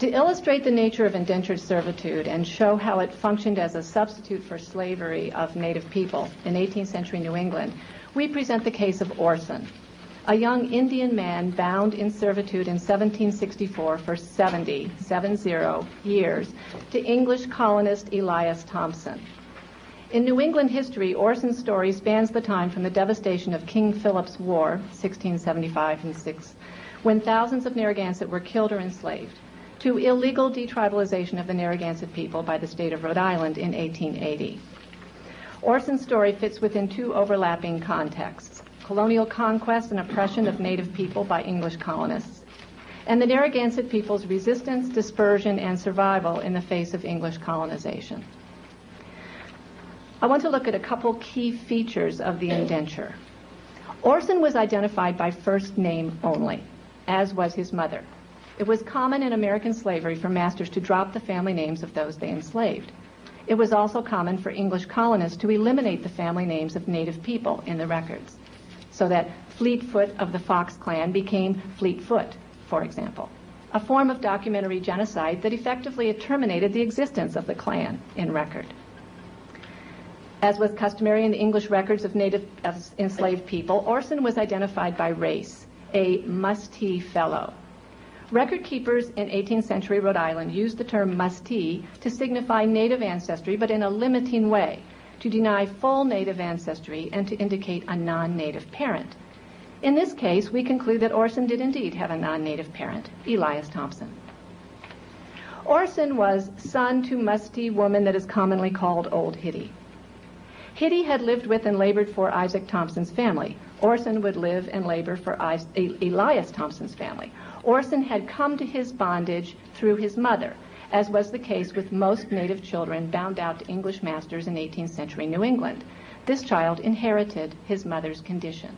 To illustrate the nature of indentured servitude and show how it functioned as a substitute for slavery of native people in 18th century New England, we present the case of Orson, a young Indian man bound in servitude in 1764 for 70 years to English colonist Elias Thompson. In New England history, Orson's story spans the time from the devastation of King Philip's War, 1675 and 6, when thousands of Narragansett were killed or enslaved, to illegal detribalization of the Narragansett people by the state of Rhode Island in 1880. Orson's story fits within two overlapping contexts: colonial conquest and oppression of native people by English colonists, and the Narragansett people's resistance, dispersion, and survival in the face of English colonization. I want to look at a couple key features of the indenture. Orson was identified by first name only, as was his mother. It was common in American slavery for masters to drop the family names of those they enslaved. It was also common for English colonists to eliminate the family names of native people in the records, so that Fleetfoot of the Fox clan became Fleetfoot, for example, a form of documentary genocide that effectively terminated the existence of the clan in record. As was customary in the English records of native enslaved people, Orson was identified by race, a mustee fellow. Record keepers in 18th century Rhode Island used the term mustee to signify native ancestry, but in a limiting way, to deny full native ancestry and to indicate a non-native parent. In this case, we conclude that Orson did indeed have a non-native parent, Elias Thompson. Orson was son to mustee woman that is commonly called Old Hitty. Hitty had lived with and labored for Isaac Thompson's family. Orson would live and labor for Elias Thompson's family. Orson had come to his bondage through his mother, as was the case with most native children bound out to English masters in 18th century New England. This child inherited his mother's condition.